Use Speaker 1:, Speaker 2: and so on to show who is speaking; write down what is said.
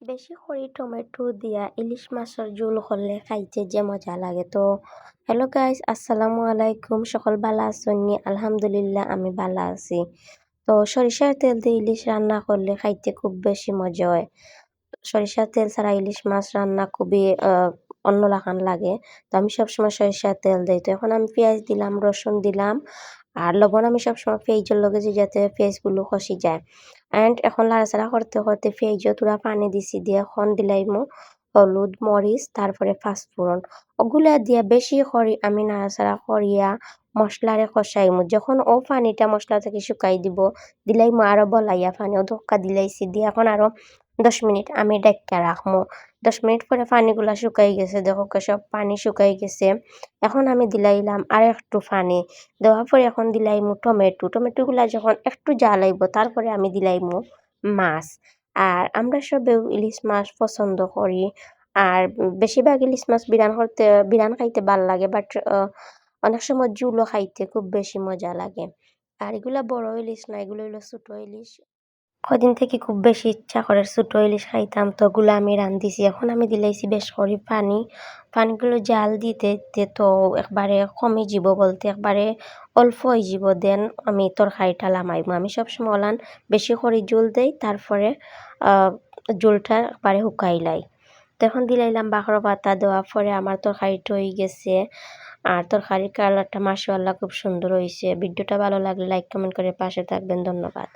Speaker 1: বেশি করে টমেটো দিয়া ইলিশ মাছের ঝোল করলে খাইতে যে মজা লাগে। তো হ্যালো গাইস, আসসালামু আলাইকুম। সকল ভালো আছেন নি? আলহামদুলিল্লাহ আমি ভালো আছি। তো সরিষার তেল দিয়ে ইলিশ রান্না করলে খাইতে খুব বেশি মজা হয়। সরিষার তেল ছাড়া ইলিশ মাছ রান্না খুবই অন্যরকম লাগে। তো আমি সবসময় সরিষার তেল দেই। তো এখন আমি পেঁয়াজ দিলাম, রসুন দিলাম আর লবণ আমি সবসময় পেঁয়াজের লগে দিই যাতে পেঁয়াজগুলো খসি যায়। এখন লাড়াচাড়া করতে করতে পেঁয়াজও তুলা পানি দিছি, দিয়ে এখন দিলাইমু হলুদ, মরিচ, তারপরে পাঁচফোড়ন। ওগুলা দিয়া বেশি করে আমি নাড়াচাড়া করিয়া মশলারে কষাইমু। যখন ও পানিটা মশলা থেকে শুকাই দিব, দিলাইমু আরো বলাইয়া পানি ও ধক্কা দিলাইছি, দিয়ে এখন আরো 10 মিনিট আমি ডাইক্কা রাখমু। 10 মিনিট পরে পানিগুলা শুকাই গেছে, দেখো সব পানি শুকাই গেছে। এখন আমি দিলাইলাম আর একটু পানি, দেওয়ার পরে এখন দিলাইমু টমেটোগুলা যখন একটু জাল আইব তারপরে আমি দিলাইমু মাছ। আর আমরা সবেও ইলিশ মাছ পছন্দ করি। আর বেশিরভাগ ইলিশ মাছ বিরান খাইতে ভাল লাগে, বাট অনেক সময় ঝুলও খাইতে খুব বেশি মজা লাগে। আর এগুলা বড় ইলিশ না, এগুলো হইলো ছোট ইলিশ। কদিন থেকে খুব বেশি ইচ্ছা করে ছোট ইলিশ খাইতাম, তো ওগুলো আমি রান্ধিছি। এখন আমি দিলাইছি বেশ করে পানিগুলো জাল দিতে দিতে তো একবারে কমে যাব, বলতে একবারে অল্প হয়ে যাব। দেন আমি তরকারিটা লামাইবো। আমি সবসময় ওলান বেশি করে জল দেই, তারপরে জলটা একবারে শুকাইলাই। তো এখন দিলাইলাম বাখর পাতা, দেওয়ার পরে আমার তরকারিটা হয়ে গেছে। আর তরকারির কালারটা মাশাআল্লাহ খুব সুন্দর হয়েছে। ভিডিওটা ভালো লাগলে লাইক কমেন্ট করে পাশে থাকবেন। ধন্যবাদ।